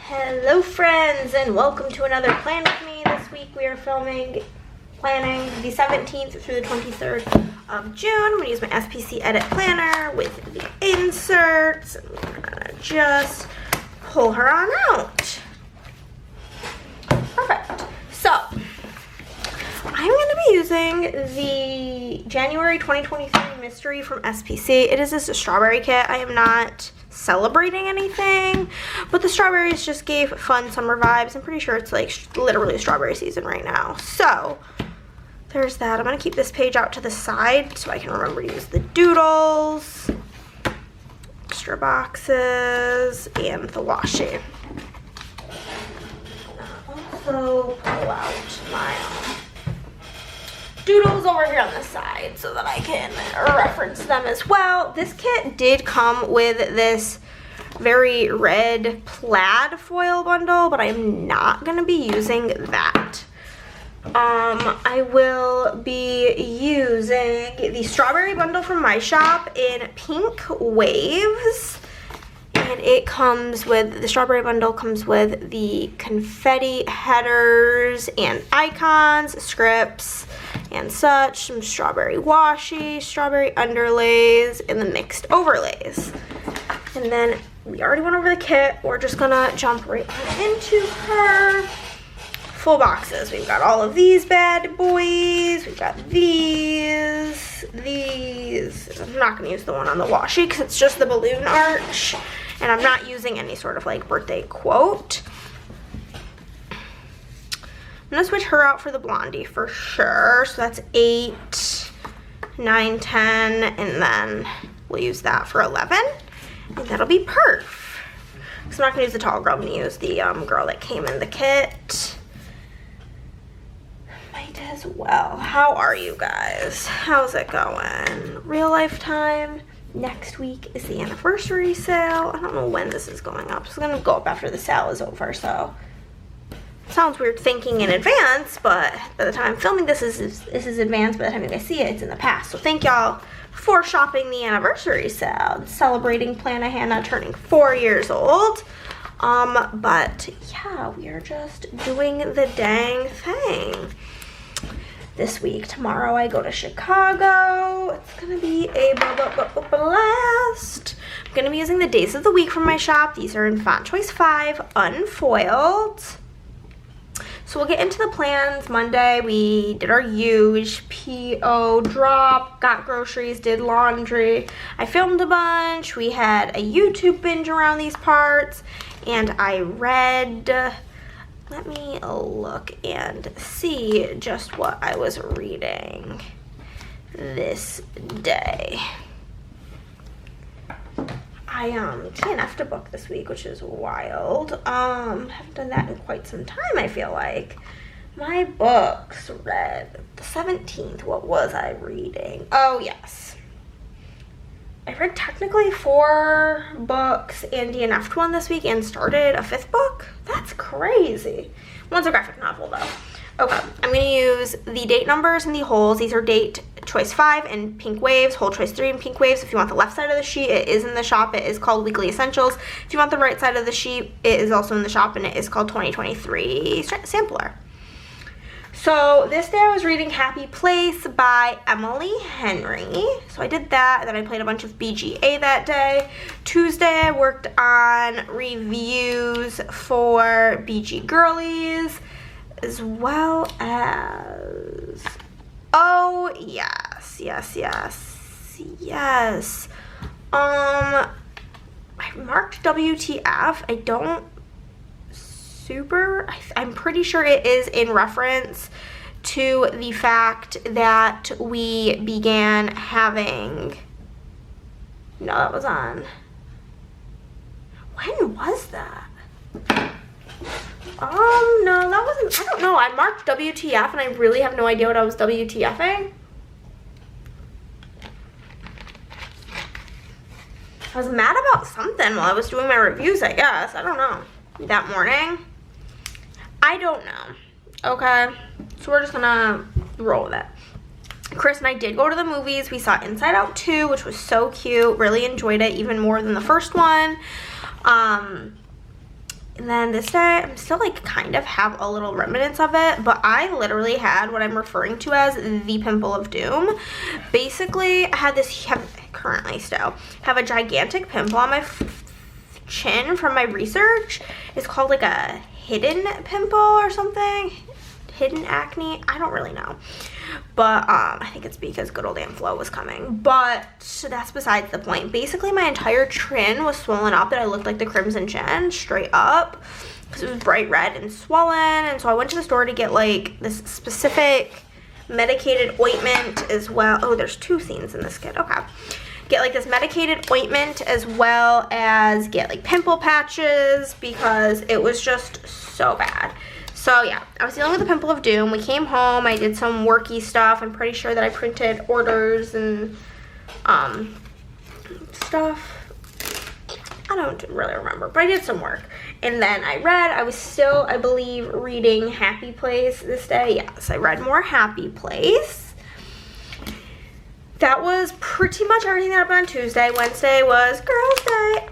Hello friends, and welcome to another Plan With Me. This week we are planning the 17th through the 23rd of June. I'm going to use my SPC Edit Planner with the inserts. And we're going to just pull her on out. Perfect. So, I'm going to be using the January 2023 Mystery from SPC. It is just a strawberry kit. I am not celebrating anything, but the strawberries just gave fun summer vibes. I'm pretty sure it's like literally strawberry season right now. So there's that. I'm gonna keep this page out to the side so I can remember to use the doodles, extra boxes, and the washi. Also pull out my doodles over here on the side so that I can reference them as well. This kit did come with this very red plaid foil bundle, but I'm not going to be using that. I will be using the strawberry bundle from my shop in pink waves. And it comes with, the strawberry bundle comes with the confetti headers and icons, scripts, and such, some strawberry washi, strawberry underlays, and the mixed overlays. And then we already went over the kit. We're just gonna jump right into her full boxes. We've got all of these bad boys. We've got these. I'm not gonna use the one on the washi because it's just the balloon arch. And I'm not using any sort of like birthday quote. I'm gonna switch her out for the blondie for sure. So that's 8, 9, 10, and then we'll use that for 11. And that'll be perf. So I'm not gonna use the tall girl, I'm gonna use the girl that came in the kit. Might as well. How are you guys? How's it going? Real life time. Next week is the anniversary sale. I don't know when this is going up. It's gonna go up after the sale is over, so sounds weird thinking in advance, but by the time I'm filming this is advanced. By the time you guys see it, it's in the past. So thank y'all for shopping the anniversary sale, celebrating Plannahannah turning 4 years old. But yeah, we are just doing the dang thing this week. Tomorrow I go to Chicago. It's gonna be a blast. I'm gonna be using the days of the week from my shop. These are in font choice 5, unfoiled. So we'll get into the plans. Monday we did our huge PO drop, got groceries, did laundry. I filmed a bunch. We had a YouTube binge around these parts, and I read. Let me look and see just what I was reading this day. I TNF'd a book this week, which is wild. Haven't done that in quite some time, I feel like. My books read the 17th. What was I reading? Oh, yes. I read technically 4 books and DNF'd one this week and started a 5th book. That's crazy. One's a graphic novel, though. Okay, I'm going to use the date numbers and the holes. These are date choice 5 in pink waves, hole choice 3 in pink waves. If you want the left side of the sheet, it is in the shop. It is called Weekly Essentials. If you want the right side of the sheet, it is also in the shop, and it is called 2023 Sampler. So this day I was reading Happy Place by Emily Henry. So I did that, and then I played a bunch of BGA that day. Tuesday I worked on reviews for BG Girlies, as well as, oh yes. I marked WTF. I don't I'm pretty sure it is in reference to the fact that we began having, no, that was on, when was that? No, that wasn't, I don't know. I marked WTF and I really have no idea what I was WTFing. I was mad about something while I was doing my reviews, I guess. I don't know. That morning. I don't know. Okay. So we're just gonna roll with it. Chris and I did go to the movies. We saw Inside Out 2, which was so cute. Really enjoyed it even more than the first one. And then this day, I'm still like kind of have a little remnants of it, but I literally had what I'm referring to as the pimple of doom. Basically, I had this, currently still, have a gigantic pimple on my chin from my research. It's called like a hidden pimple or something. Hidden acne, I don't really know. But I think it's because good old Aunt Flo was coming. But that's besides the point. Basically, my entire chin was swollen up that I looked like the Crimson Chin, straight up. Because it was bright red and swollen. And so I went to the store to get like this specific medicated ointment as well. Oh, there's 2 scenes in this kit, okay. Get like this medicated ointment as well as get like pimple patches because it was just so bad. So yeah, I was dealing with the pimple of doom. We came home, I did some worky stuff. I'm pretty sure that I printed orders and stuff. I don't really remember, but I did some work. And then I read, I was still, I believe, reading Happy Place this day. Yes, I read more Happy Place. That was pretty much everything that happened on Tuesday. Wednesday was Girls' Day.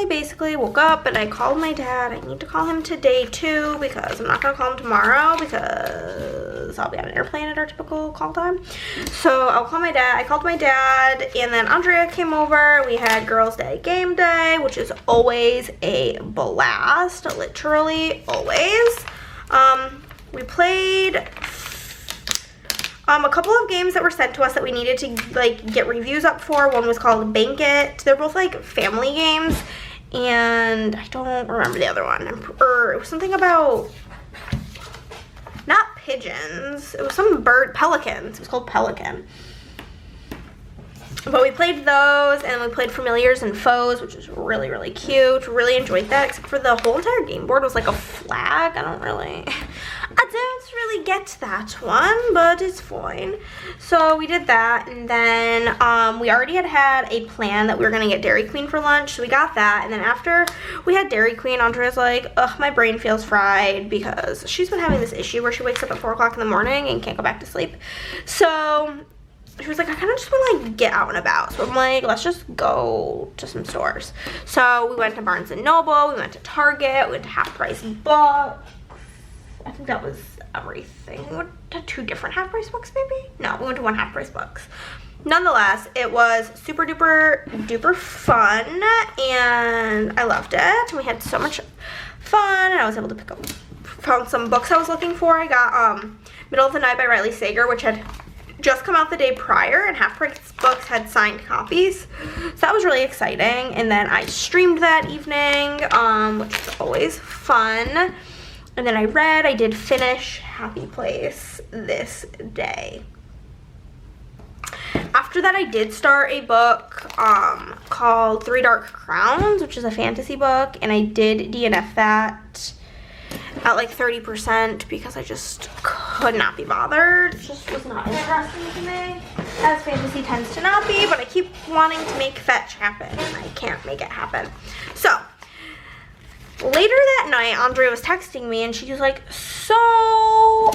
Basically woke up and I called my dad. I need to call him today too because I'm not gonna call him tomorrow because I'll be on an airplane at our typical call time. So I'll call my dad. I called my dad and then Andrea came over. We had Girls' Day game day, which is always a blast, literally always. We played a couple of games that were sent to us that we needed to like get reviews up for. One was called Bank It. They're both like family games, and I don't remember the other one. It was something about not pigeons. It was some bird, pelicans. It was called Pelican. But we played those, and we played Familiars and Foes, which was really, really cute. Really enjoyed that, except for the whole entire game board was like a flag. I don't really get that one, but it's fine. So we did that, and then we already had a plan that we were gonna get Dairy Queen for lunch, so we got that. And then after we had Dairy Queen, Andrea's like, ugh, my brain feels fried because she's been having this issue where she wakes up at 4 o'clock in the morning and can't go back to sleep. So she was like, I kind of just want to like get out and about. So I'm like, let's just go to some stores. So we went to Barnes & Noble, we went to Target, we went to Half Price Books. I think that was everything. We went to 2 different Half Price Books maybe? No, we went to 1 Half Price Books. Nonetheless, it was super duper fun and I loved it. And we had so much fun and I was able to found some books I was looking for. I got Middle of the Night by Riley Sager, which had just come out the day prior, and Half Price Books had signed copies, so that was really exciting. And then I streamed that evening, which is always fun. And then I did finish Happy Place this day. After that, I did start a book called 3 Dark Crowns, which is a fantasy book, and I did DNF that at like 30% because I just could not be bothered. It just was not interesting to me, as fantasy tends to not be, but I keep wanting to make fetch happen and I can't make it happen. So later that night, Andrea was texting me and she was like, so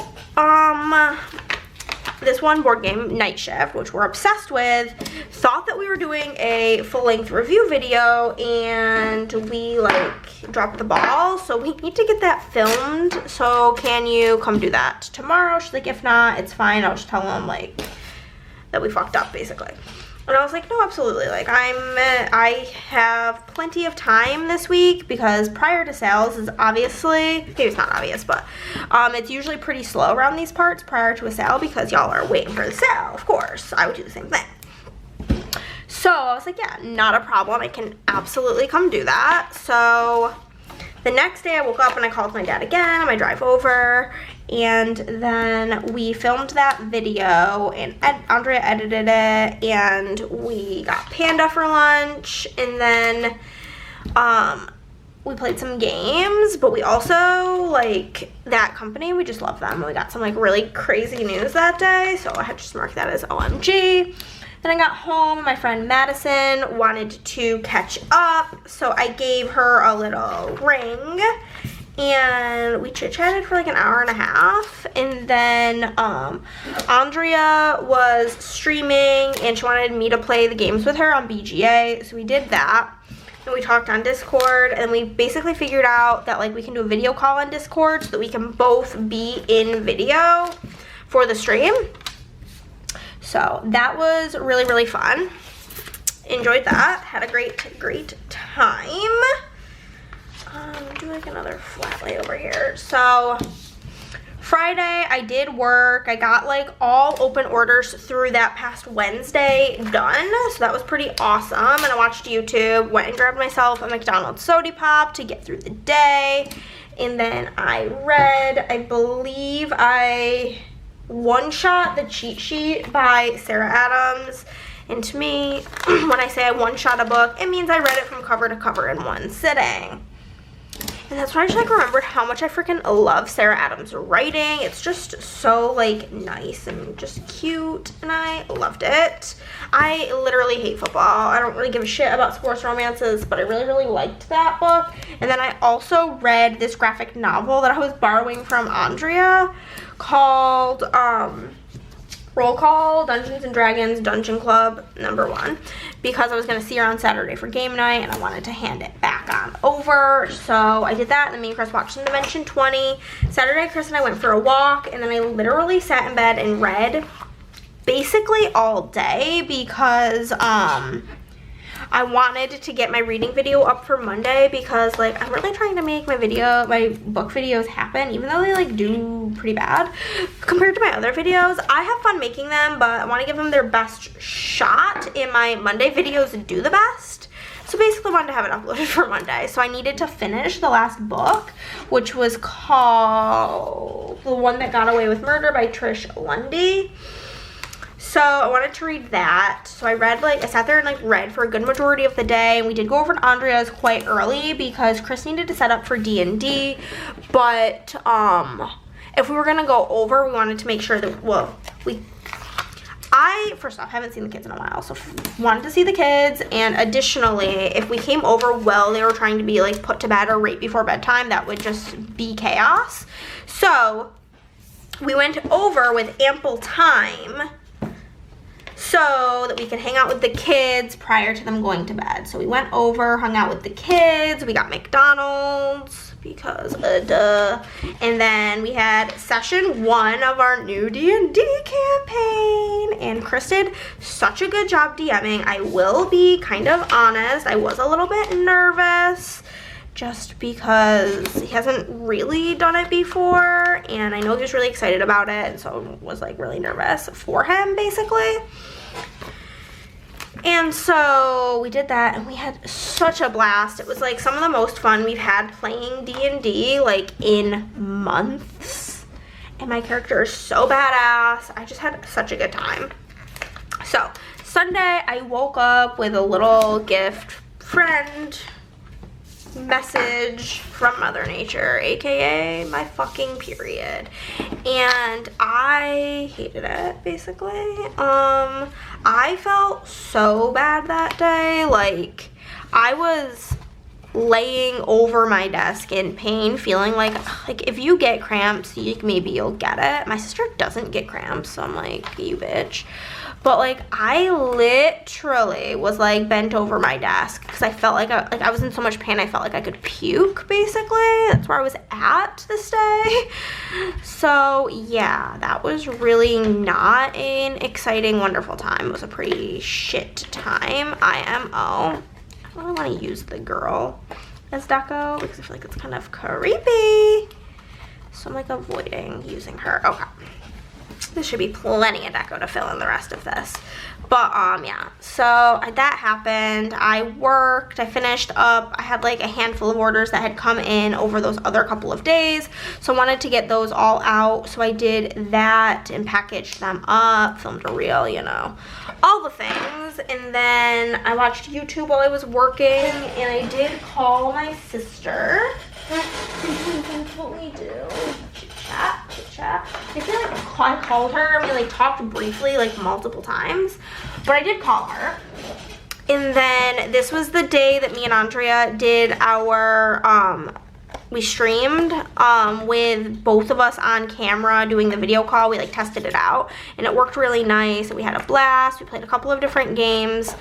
this one board game, Night Shift, which we're obsessed with, thought that we were doing a full-length review video and we like dropped the ball, so we need to get that filmed. So can you come do that tomorrow? She's like, if not, it's fine. I'll just tell them like that we fucked up basically. And I was like, no, absolutely. Like I have plenty of time this week because prior to sales is obviously, maybe it's not obvious, but it's usually pretty slow around these parts prior to a sale because y'all are waiting for the sale. Of course, I would do the same thing. So I was like, yeah, not a problem. I can absolutely come do that. So the next day I woke up and I called my dad again on my drive over, and then we filmed that video and Andrea edited it, and we got Panda for lunch, and then we played some games, but we also like that company, we just love them. We got some like really crazy news that day, so I had to just mark that as OMG. Then I got home, my friend Madison wanted to catch up, so I gave her a little ring, and we chit-chatted for like an hour and a half, and then Andrea was streaming, and she wanted me to play the games with her on BGA, so we did that. and we talked on Discord, and we basically figured out that like we can do a video call on Discord so that we can both be in video for the stream. So that was really, really fun. Enjoyed that. Had a great time. Do like another flat lay over here. So Friday I did work. I got like all open orders through that past Wednesday done, so that was pretty awesome. And I watched YouTube, went and grabbed myself a McDonald's soda pop to get through the day, and then I read, I believe I one-shot The Cheat Sheet by Sarah Adams. And to me, when I say I one-shot a book, it means I read it from cover to cover in one sitting. And that's when I just like remembered how much I freaking love Sarah Adams' writing. It's just so like nice and just cute, and I loved it. I literally hate football. I don't really give a shit about sports romances, but I really, really liked that book. And then I also read this graphic novel that I was borrowing from Andrea called Roll Call, Dungeons & Dragons Dungeon Club #1, because I was going to see her on Saturday for game night, and I wanted to hand it back on over. So I did that, and then me and Chris watched Dimension 20. Saturday, Chris and I went for a walk, and then I literally sat in bed and read basically all day because I wanted to get my reading video up for Monday, because like I'm really trying to make my book videos happen, even though they like do pretty bad compared to my other videos. I have fun making them, but I want to give them their best shot, and my Monday videos do the best. So basically I wanted to have it uploaded for Monday. So I needed to finish the last book, which was called The One That Got Away with Murder by Trish Lundy. So I wanted to read that. So I sat there and like read for a good majority of the day, and we did go over to Andrea's quite early because Chris needed to set up for D&D. But if we were gonna go over, we wanted to make sure that, I first off haven't seen the kids in a while, so wanted to see the kids. And additionally, if we came over while they were trying to be like put to bed or right before bedtime, that would just be chaos. So we went over with ample time so that we could hang out with the kids prior to them going to bed. So we went over, hung out with the kids, we got McDonald's because duh. And then we had session 1 of our new D&D campaign, and Chris did such a good job DMing. I will be kind of honest, I was a little bit nervous just because he hasn't really done it before, and I know he was really excited about it, and so was like really nervous for him basically. And so we did that, and we had such a blast. It was like some of the most fun we've had playing D&D like in months, and my character is so badass. I just had such a good time. So Sunday I woke up with a little gift friend message from Mother Nature, aka my fucking period, and I hated it basically. I felt so bad that day. Like I was laying over my desk in pain, feeling like if you get cramps, maybe you'll get it. My sister doesn't get cramps, so I'm like, you bitch. But like I literally was like bent over my desk because I felt like I was in so much pain. I felt like I could puke basically. That's where I was at this day. So yeah, that was really not an exciting, wonderful time. It was a pretty shit time. IMO. I don't really want to use the girl as deco because I feel like it's kind of creepy. So I'm like avoiding using her. Okay. This should be plenty of deco to fill in the rest of this. But yeah, so that happened. I worked, I finished up. I had like a handful of orders that had come in over those other couple of days, so I wanted to get those all out. So I did that and packaged them up, filmed a reel, you know, all the things. And then I watched YouTube while I was working, and I did call my sister. That's what we do. Chit chat. I feel like I called her and we like talked briefly like multiple times, but I did call her. And then this was the day that me and Andrea did our we streamed with both of us on camera doing the video call. We like tested it out, and it worked really nice, and we had a blast. We played a couple of different games.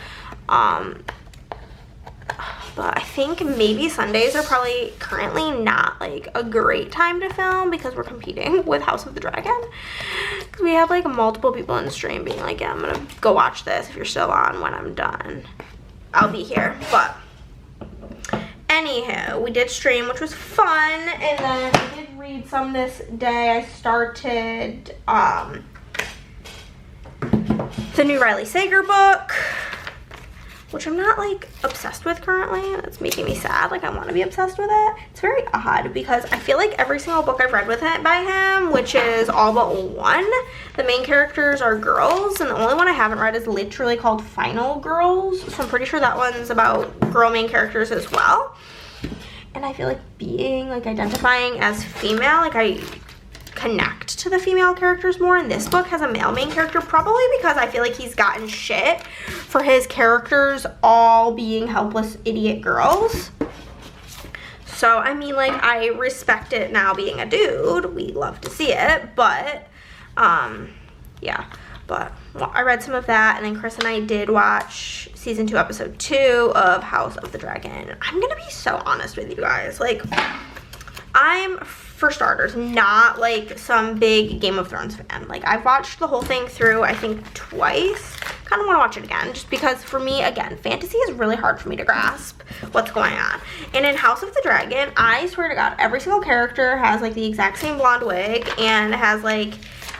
But I think maybe Sundays are probably currently not like a great time to film because we're competing with House of the Dragon. Because we have like multiple people in the stream being like, yeah, I'm gonna go watch this if you're still on when I'm done. I'll be here. But anywho, we did stream, which was fun. And then I did read some this day. I started the new Riley Sager book, which I'm not like obsessed with currently. It's making me sad. Like I want to be obsessed with it. It's very odd because I feel like every single book I've read with it by him, which is all but one, the main characters are girls, and the only one I haven't read is literally called Final Girls. So I'm pretty sure that one's about girl main characters as well. And I feel like being like identifying as female, like I connect to the female characters more, and this book has a male main character, probably because I feel like he's gotten shit for his characters all being helpless idiot girls. So I mean, like, I respect it now being a dude. We love to see it, but yeah. But well, I read some of that, and then Chris and I did watch season 2 episode 2 of House of the Dragon. I'm gonna be so honest with you guys, like, I'm, for starters, not like some big Game of Thrones fan. Like, I've watched the whole thing through, I think, twice. Kind of want to watch it again, just because for me, again, fantasy is really hard for me to grasp what's going on. And in House of the Dragon, I swear to God, every single character has like the exact same blonde wig and has like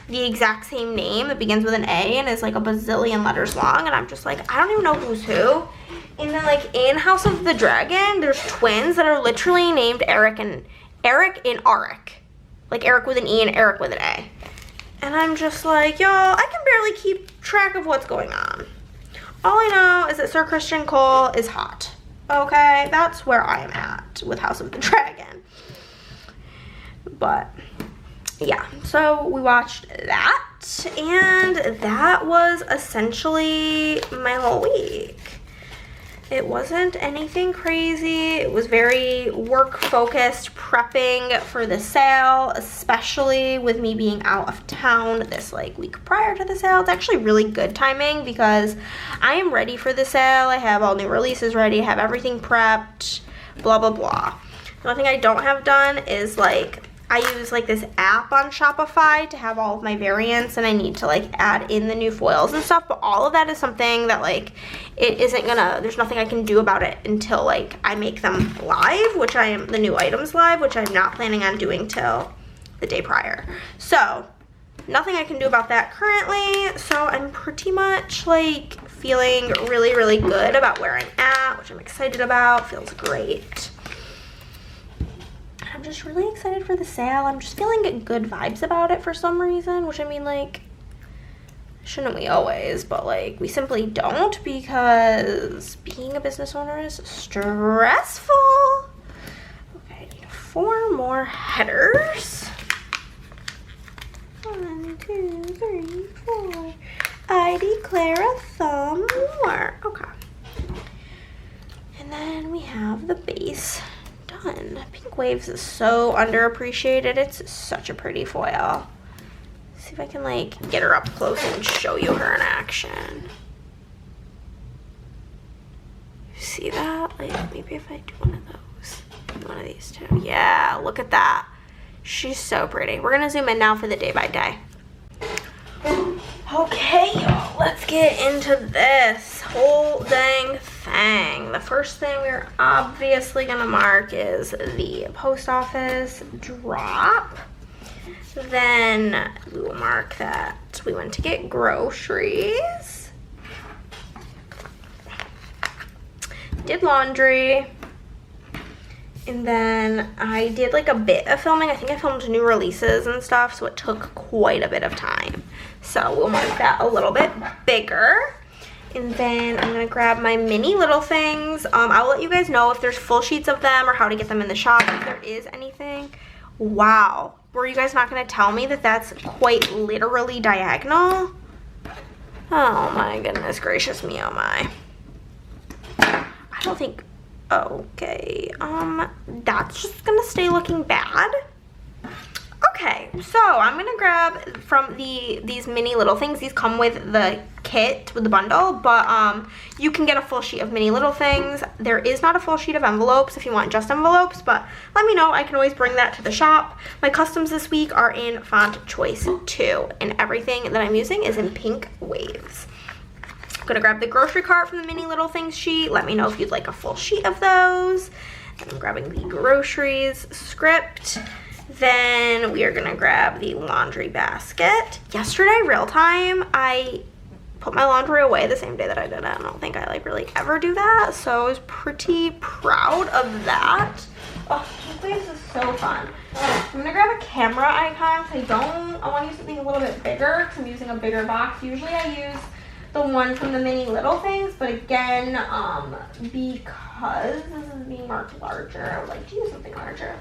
the exact same name that begins with an A and is like a bazillion letters long, and I'm just like, I don't even know who's who. And then like in House of the Dragon, there's twins that are literally named Eric and Arik. Like Eric with an E and Eric with an A. And I'm just like, y'all, I can barely keep track of what's going on. All I know is that Sir Christian Cole is hot. Okay, that's where I am at with House of the Dragon. But yeah, so we watched that, and that was essentially my whole week. It wasn't anything crazy. It was very work-focused, prepping for the sale, especially with me being out of town this like week prior to the sale. It's actually really good timing because I am ready for the sale. I have all new releases ready, I have everything prepped, blah, blah, blah. The only thing I don't have done is like, I use like this app on Shopify to have all of my variants, and I need to like add in the new foils and stuff, but all of that is something that like it isn't gonna, there's nothing I can do about it until like I make them live, which I am, the new items live, which I'm not planning on doing till the day prior. So nothing I can do about that currently, so I'm pretty much like feeling really, really good about where I'm at, which I'm excited about. Feels great. I'm just really excited for the sale. I'm just feeling good vibes about it for some reason, which I mean, like, shouldn't we always, but like we simply don't, because being a business owner is stressful. Okay, I need 4 more headers. 1, 2, 3, 4. I declare a thumb more. Okay. And then we have the base done. Pink Waves is so underappreciated. It's such a pretty foil. See if I can like get her up close and show you her in action. See that? Like maybe if I do one of those. One of these two. Yeah, look at that. She's so pretty. We're gonna zoom in now for the day by day. Okay, y'all, let's get into this whole dang thing. The first thing we're obviously gonna mark is the post office drop. Then we will mark that we went to get groceries. Did laundry. And then I did like a bit of filming. I think I filmed new releases and stuff, so it took quite a bit of time. So we'll mark that a little bit bigger. And then I'm gonna grab my mini little things. I'll let you guys know if there's full sheets of them or how to get them in the shop, if there is anything. Wow, were you guys not gonna tell me that that's quite literally diagonal? Oh my goodness gracious me, oh my. I don't think, okay, that's just gonna stay looking bad. Okay, so I'm gonna grab from these mini little things. These come with the kit, with the bundle, but you can get a full sheet of mini little things. There is not a full sheet of envelopes if you want just envelopes, but let me know. I can always bring that to the shop. My customs this week are in font choice 2, and everything that I'm using is in pink waves. I'm gonna grab the grocery cart from the mini little things sheet. Let me know if you'd like a full sheet of those. And I'm grabbing the groceries script. Then we are gonna grab the laundry basket. Yesterday, real time, I put my laundry away the same day that I did it. I don't think I like really ever do that, so I was pretty proud of that. Oh, this is so fun. I'm gonna grab a camera icon because I want to use something a little bit bigger because I'm using a bigger box. Usually I use the one from the mini little things, but again, because this is being marked larger, I would like to use something larger.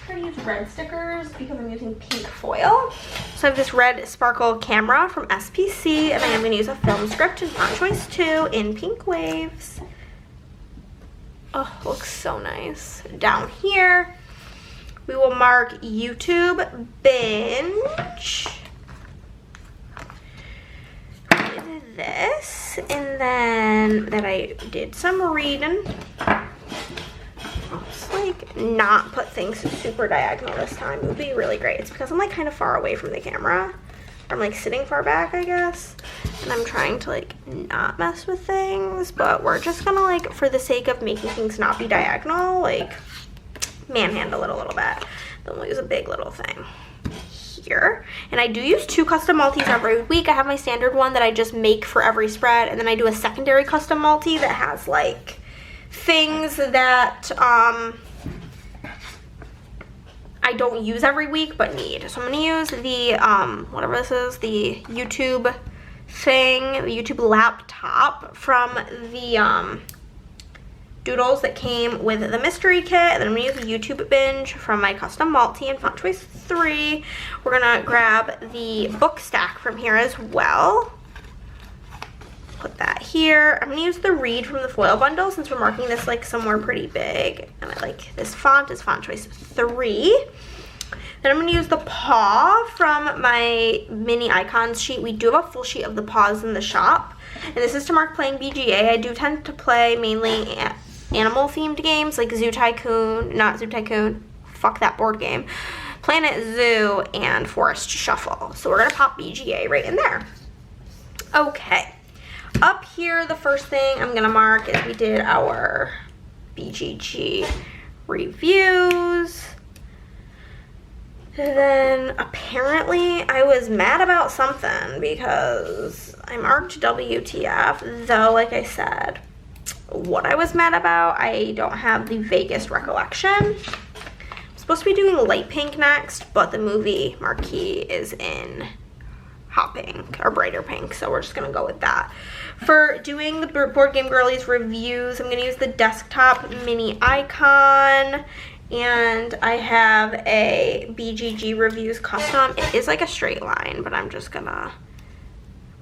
I'm gonna use red stickers because I'm using pink foil. So I have this red sparkle camera from SPC, and I am gonna use a film script in font choice 2 in pink waves. Oh, looks so nice. Down here, we will mark YouTube binge with this, and then that I did some reading. I'll just like not put things super diagonal this time. It would be really great. It's because I'm like kind of far away from the camera. I'm like sitting far back, I guess. And I'm trying to like not mess with things, but we're just gonna like, for the sake of making things not be diagonal, like manhandle it a little bit. Then we'll use a big little thing here. And I do use 2 custom multis every week. I have my standard one that I just make for every spread, and then I do a secondary custom multi that has like things that I don't use every week but need. So I'm gonna use the whatever this is, the YouTube thing, the YouTube laptop from the doodles that came with the mystery kit, and then I'm gonna use the YouTube binge from my custom multi in font choice 3. We're gonna grab the book stack from here as well. Put that here. I'm gonna use the read from the foil bundle since we're marking this like somewhere pretty big, and I like this font is font choice 3. Then I'm gonna use the paw from my mini icons sheet. We do have a full sheet of the paws in the shop, and this is to mark playing BGA. I do tend to play mainly animal themed games like Zoo Tycoon, not Zoo Tycoon, fuck that board game, Planet Zoo, and Forest Shuffle. So we're gonna pop BGA right in there. Okay. Up here, the first thing I'm gonna mark is we did our BGG reviews. And then apparently I was mad about something because I marked WTF, though like I said, what I was mad about, I don't have the vaguest recollection. I'm supposed to be doing light pink next, but the movie marquee is in hot pink or brighter pink, so we're just gonna go with that. For doing the Board Game Girlies reviews, I'm gonna use the desktop mini icon, and I have a BGG reviews custom. It is like a straight line, but I'm just gonna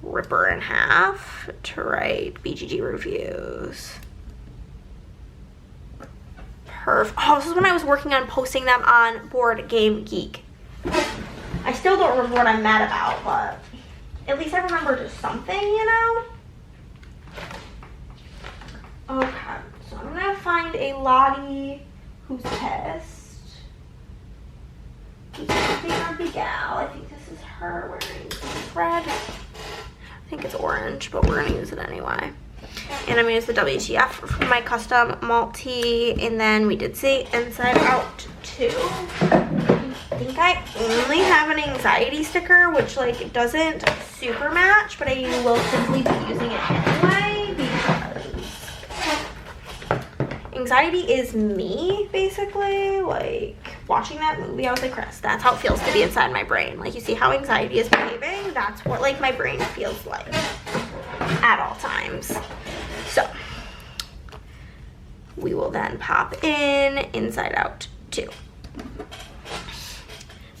rip her in half to write BGG reviews. Perfect. Oh, this is when I was working on posting them on Board Game Geek. I still don't remember what I'm mad about, but at least I remembered something, you know? Okay, so I'm gonna find a Lottie who's pissed. Who's being our big gal. I think this is her wearing red. I think it's orange, but we're gonna use it anyway. And I'm gonna use the WTF for my custom multi, and then we did see Inside Out 2. I think I only have an anxiety sticker, which like doesn't super match, but I will simply be using it anyway because anxiety is me, basically. Like watching that movie, I was like, Chris, that's how it feels to be inside my brain. Like you see how anxiety is behaving? That's what like my brain feels like at all times. So we will then pop in Inside Out 2.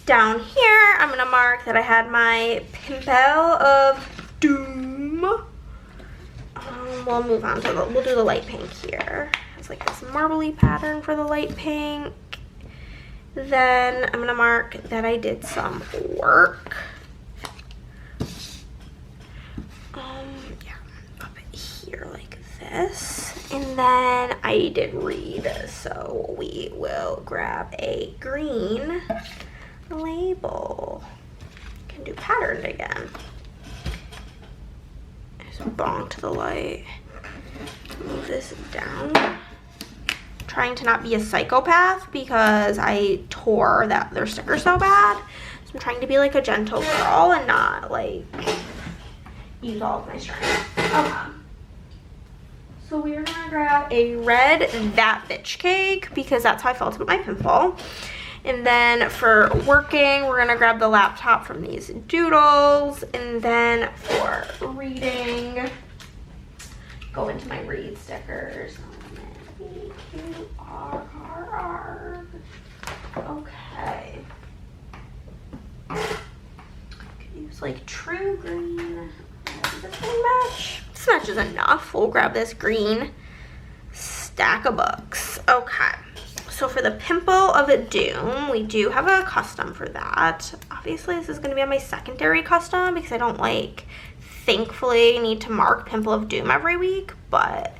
Down here, I'm gonna mark that I had my Pimpel of Doom. We'll move on to we'll do the light pink here. It's like this marbly pattern for the light pink. Then I'm gonna mark that I did some work. Yeah, pop it here like this. And then I did read, so we will grab a green label. Can do patterned again. Just bonk to the light. Move this down. Trying to not be a psychopath because I tore their sticker so bad. So I'm trying to be like a gentle girl and not like use all of my strength. Okay. So we're gonna grab a red That Bitch cake because that's how I felt about my pimple. And then for working, we're gonna grab the laptop from these doodles. And then for reading, go into my read stickers. Okay. Could use like true green. Does this thing match? This matches enough. We'll grab this green stack of books. Okay. So for the Pimple of Doom, we do have a custom for that. Obviously, this is going to be on my secondary custom because I don't thankfully need to mark Pimple of Doom every week, but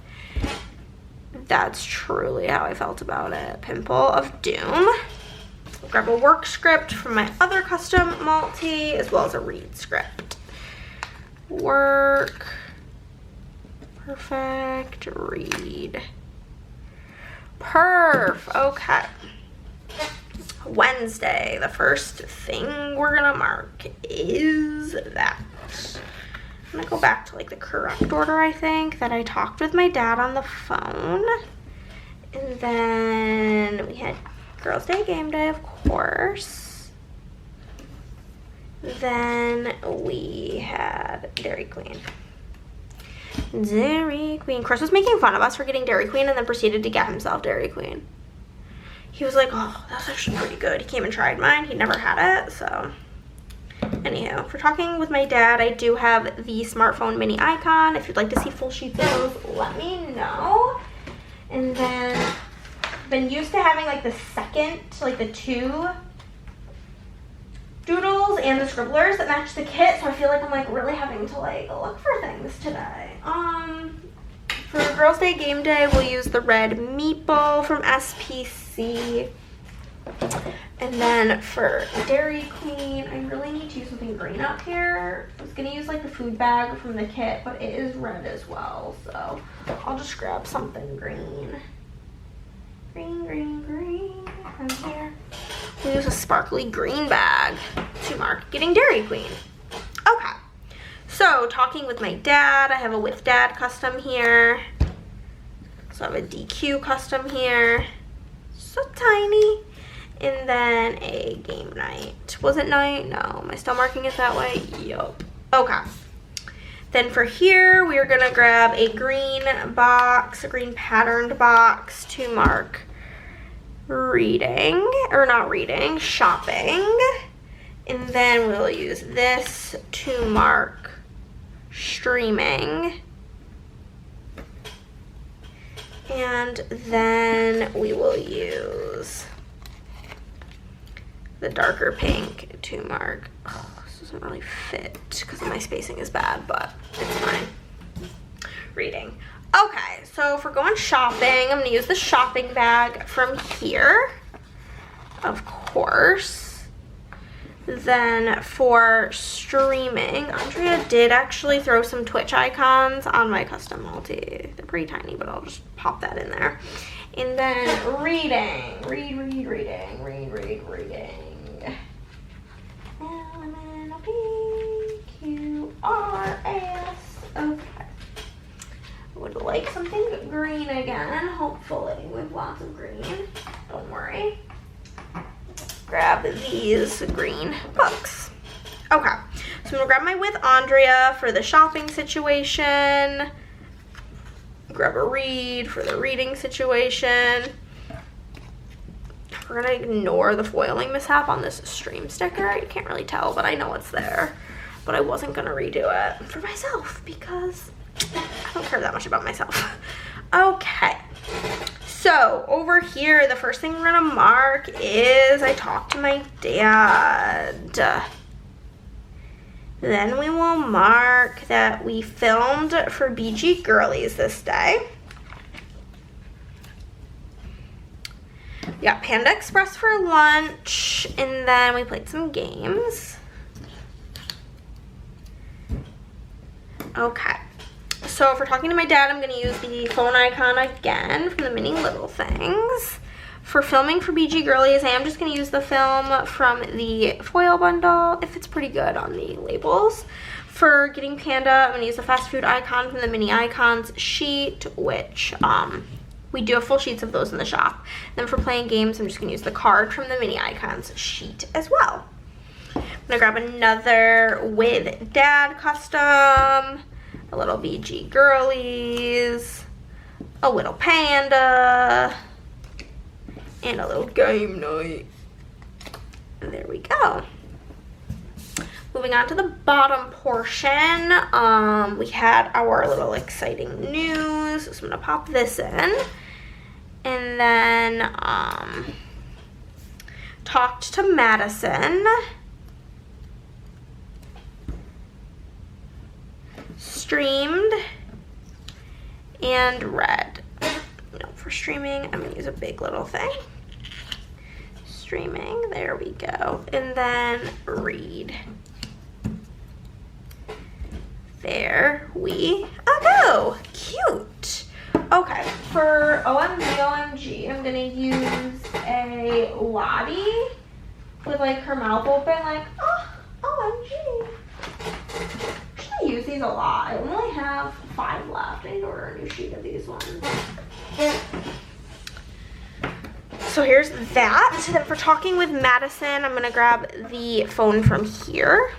that's truly how I felt about it. Pimple of Doom. I'll grab a work script from my other custom multi, as well as a read script. Work. Perfect. Read. Perf. Okay. Wednesday. The first thing we're gonna mark is that. I'm gonna go back to like the correct order, I think, that I talked with my dad on the phone. And then we had Girls' Day Game Day, of course. Then we had Dairy Queen. Dairy Queen. Chris was making fun of us for getting Dairy Queen and then proceeded to get himself Dairy Queen. He was like, oh, that's actually pretty good. He came and tried mine. He never had it, so. Anywho, for talking with my dad, I do have the smartphone mini icon. If you'd like to see full sheets of those, let me know. And then, been used to having like the second, like the two doodles and the scribblers that match the kit, so I feel like I'm like really having to like look for things today. For Girls' Day Game Day, we'll use the red meeple from SPC. And then for Dairy Queen, I really need to use something green up here. I was gonna use like the food bag from the kit, but it is red as well, so I'll just grab something green. Green, green, green from here. We'll use a sparkly green bag to mark getting Dairy Queen. Okay, so talking with my dad, I have a With Dad custom here. So I have a DQ custom here. So tiny. And then a game night. Was it night? No. Am I still marking it that way? Yup. Okay. Then for here, we are going to grab a green box, a green patterned box to mark reading, or not reading, shopping. And then we'll use this to mark streaming. And then we will use the darker pink to mark. Oh, this doesn't really fit because my spacing is bad, but it's fine. Reading. Okay, so if we're going shopping, I'm gonna use the shopping bag from here, of course. Then for streaming, Andrea did actually throw some Twitch icons on my custom multi. They're pretty tiny, but I'll just pop that in there. And then reading. Reading. L-M-N-O-P-Q-R-A-S. Okay. I would like something green again, hopefully, with lots of green. Don't worry. Grab these green books. Okay, so I'm gonna grab my With Andrea for the shopping situation. Grab a read for the reading situation. We're gonna ignore the foiling mishap on this stream sticker. I can't really tell, but I know it's there. But I wasn't gonna redo it for myself because I don't care that much about myself. Okay, So over here, the first thing we're gonna mark is I talked to my dad. Then we will mark that we filmed for BG Girlies this day. We got Panda Express for lunch, and then we played some games. Okay, so if we're talking to my dad, I'm gonna use the phone icon again from the Mini Little Things. For filming for BG Girlies, I am just gonna use the film from the foil bundle, if it's pretty good on the labels. For getting Panda, I'm gonna use the fast food icon from the Mini Icons sheet, which we do have full sheets of those in the shop. Then for playing games, I'm just gonna use the card from the Mini Icons sheet as well. I'm gonna grab another with Dad custom, a little BG Girlies, a little Panda, and a little game night. And there we go. Moving on to the bottom portion, we had our little exciting news. So I'm gonna pop this in. And then talked to Madison. Streamed and read. No, for streaming, I'm gonna use a big little thing. Streaming, there we go. And then read. There we go. Cute. Okay, for OMG, I'm gonna use a Lottie with like her mouth open, like, oh, OMG. I use these a lot. I only have 5 left. I need to order a new sheet of these ones. So here's that. Then for talking with Madison, I'm gonna grab the phone from here.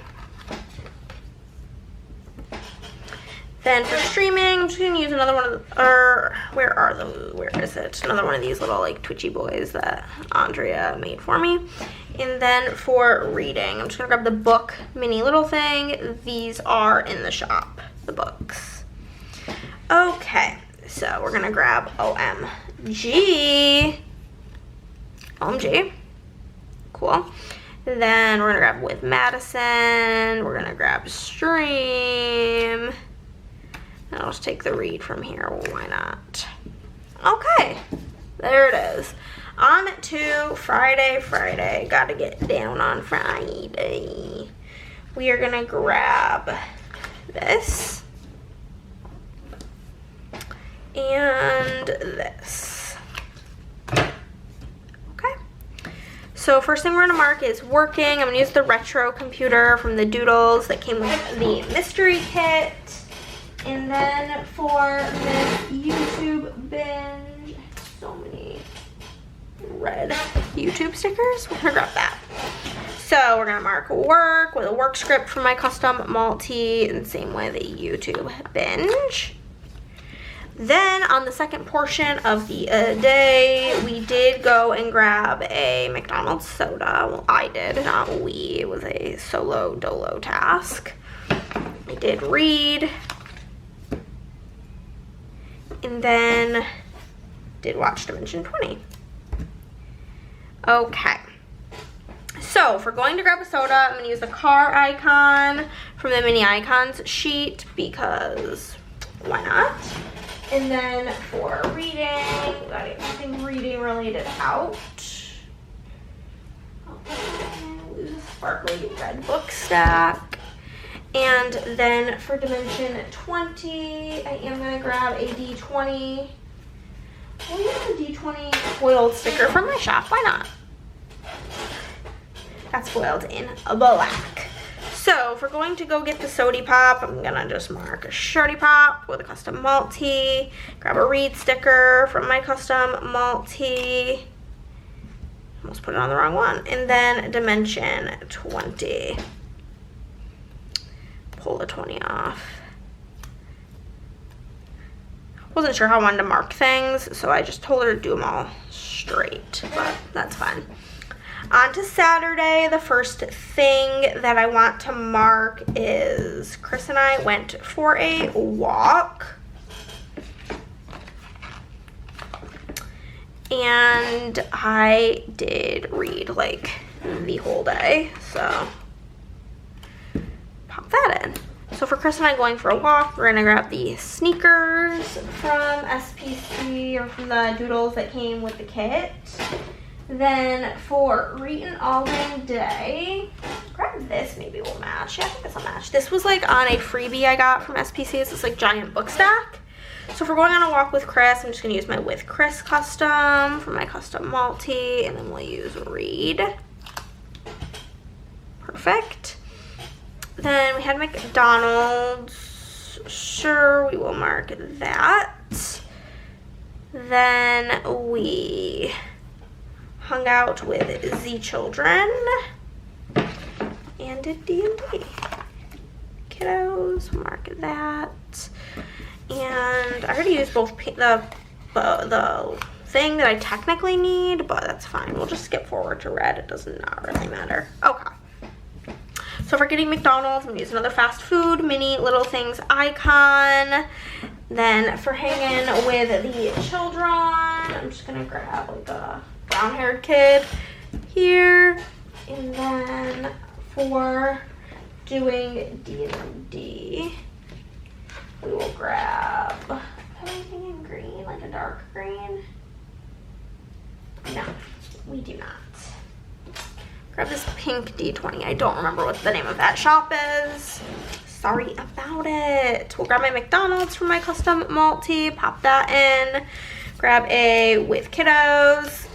Then for streaming, I'm just gonna use another one of the, where is it? Another one of these little like twitchy boys that Andrea made for me. And then for reading, I'm just gonna grab the book Mini Little Thing. These are in the shop, the books. Okay, so we're gonna grab OMG. OMG, cool. Then we're gonna grab with Madison. We're gonna grab stream. And I'll just take the read from here, well, why not? Okay, there it is. On to Friday. Gotta get down on Friday. We are gonna grab this and this. Okay. So first thing we're gonna mark is working. I'm gonna use the retro computer from the Doodles that came with the mystery kit. And then for this YouTube binge, so many red YouTube stickers. We're gonna grab that. So we're gonna mark work with a work script for my custom multi, and same with a YouTube binge. Then on the second portion of the day, we did go and grab a McDonald's soda. Well, I did, not we. It was a solo dolo task. I did read. And then did watch Dimension 20. Okay. So if we're going to grab a soda, I'm going to use the car icon from the Mini Icons sheet because why not? And then for reading, gotta get something reading related out. Okay, sparkly red book stack. And then for Dimension 20, I am going to grab a D20. We'll use a D20 foiled sticker from my shop. Why not? That's foiled in black. So if we're going to go get the Sody Pop, I'm going to just mark a Shardy Pop with a custom multi. Grab a read sticker from my custom multi. Almost put it on the wrong one. And then Dimension 20. Pull the 20 off. Wasn't sure how I wanted to mark things, so I just told her to do them all straight, but that's fine. On to Saturday, the first thing that I want to mark is Chris and I went for a walk. and I did read like the whole day, so pop that in. So for Chris and I going for a walk, we're gonna grab the sneakers from SPC, or from the doodles that came with the kit. Then for Read and Alden Day, grab this, maybe we'll match. Yeah, I think this will match. This was like on a freebie I got from SPC. It's this like giant book stack. So if we're going on a walk with Chris, I'm just gonna use my With Chris custom for my custom multi, and then we'll use Read. Perfect. Then we had McDonald's. Sure, we will mark that. Then we hung out with Z Children and did D&D. Kiddos, mark that. And I already used both the thing that I technically need, but that's fine. We'll just skip forward to red. It does not really matter. Okay. So for getting McDonald's, I'm gonna use another fast food mini little things icon. Then for hanging with the children, I'm just gonna grab like a brown-haired kid here. And then for doing D&D, we will grab anything in green, like a dark green. No, we do not. Grab this pink D20. I don't remember what the name of that shop is. Sorry about it. We'll grab my McDonald's for my custom multi, pop that in. Grab a With Kiddos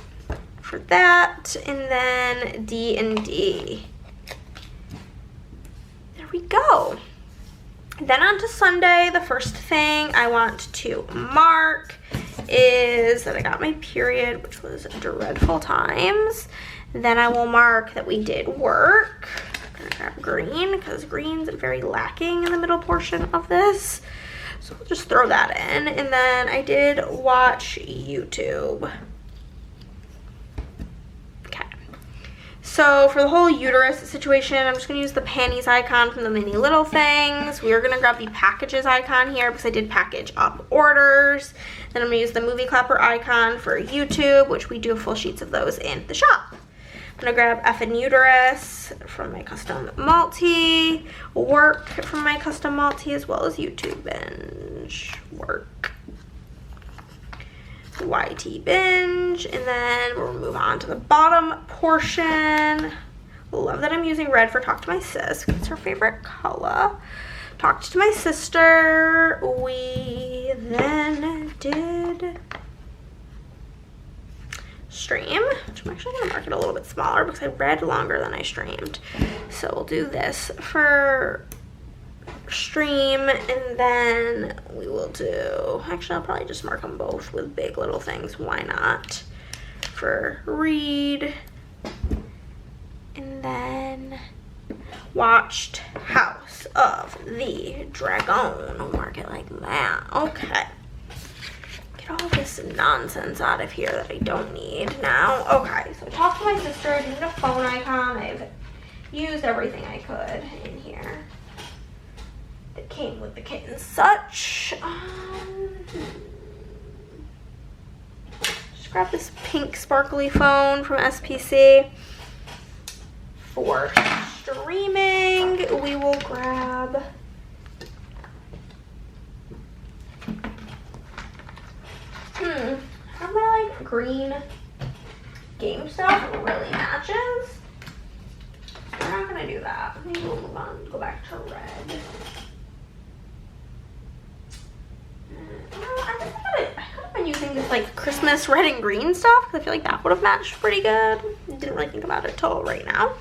for that, and then D&D. There we go. Then on to Sunday. The first thing I want to mark is that I got my period, which was dreadful times. Then I will mark that we did work. I'm gonna grab green because green's very lacking in the middle portion of this. So we'll just throw that in. And then I did watch YouTube. Okay. So for the whole uterus situation, I'm just gonna use the panties icon from the mini little things. We are gonna grab the packages icon here because I did package up orders. Then I'm gonna use the movie clapper icon for YouTube, which we do have full sheets of those in the shop. I'm gonna grab F and uterus from my custom multi, work from my custom multi, as well as YouTube binge, work, YT binge, and then we'll move on to the bottom portion. Love that I'm using red for Talk to My Sis, because it's her favorite color. Talked to my sister. We then did stream, which I'm actually going to mark it a little bit smaller because I read longer than I streamed. So we'll do this for stream, and then we will do, actually I'll probably just mark them both with big little things, why not, for read. And then watched House of the Dragon. I'll mark it like that. Okay. Get all this nonsense out of here that I don't need now. Okay, so talk to my sister. I need a phone icon. I've used everything I could in here that came with the kit and such. Just grab this pink sparkly phone from SPC. For streaming, we will grab how my like green game stuff really matches. We're not gonna do that. Maybe we'll move on, go back to red. I think I could have been using this like Christmas red and green stuff because I feel like that would have matched pretty good. Didn't really think about it till right now.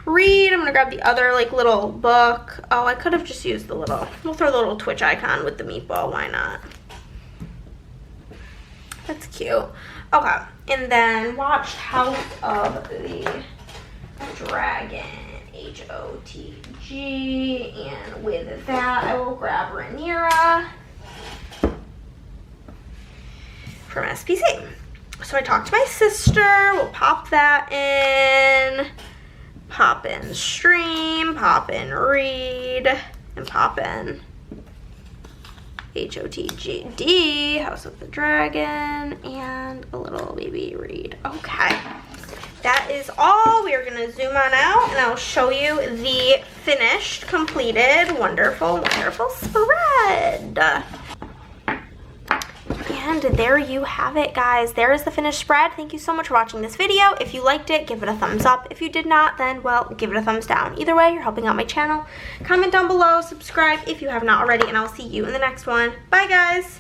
Read, I'm gonna grab the other like little book. Oh, I could have just used the little, we'll throw the little Twitch icon with the meatball, why not? That's cute. Okay, and then watched House of the Dragon, HOTG, and with that I will grab Rhaenyra from SPC. So I talked to my sister, we'll pop that in, pop in stream, pop in read, and pop in HOTGD, House of the Dragon, and a little baby read. Okay. That is all. We are going to zoom on out and I'll show you the finished, completed, wonderful, wonderful spread. And there you have it, guys. There is the finished spread. Thank you so much for watching this video. If you liked it, give it a thumbs up. If you did not, then, well, give it a thumbs down. Either way, you're helping out my channel. Comment down below, subscribe if you have not already, and I'll see you in the next one. Bye, guys.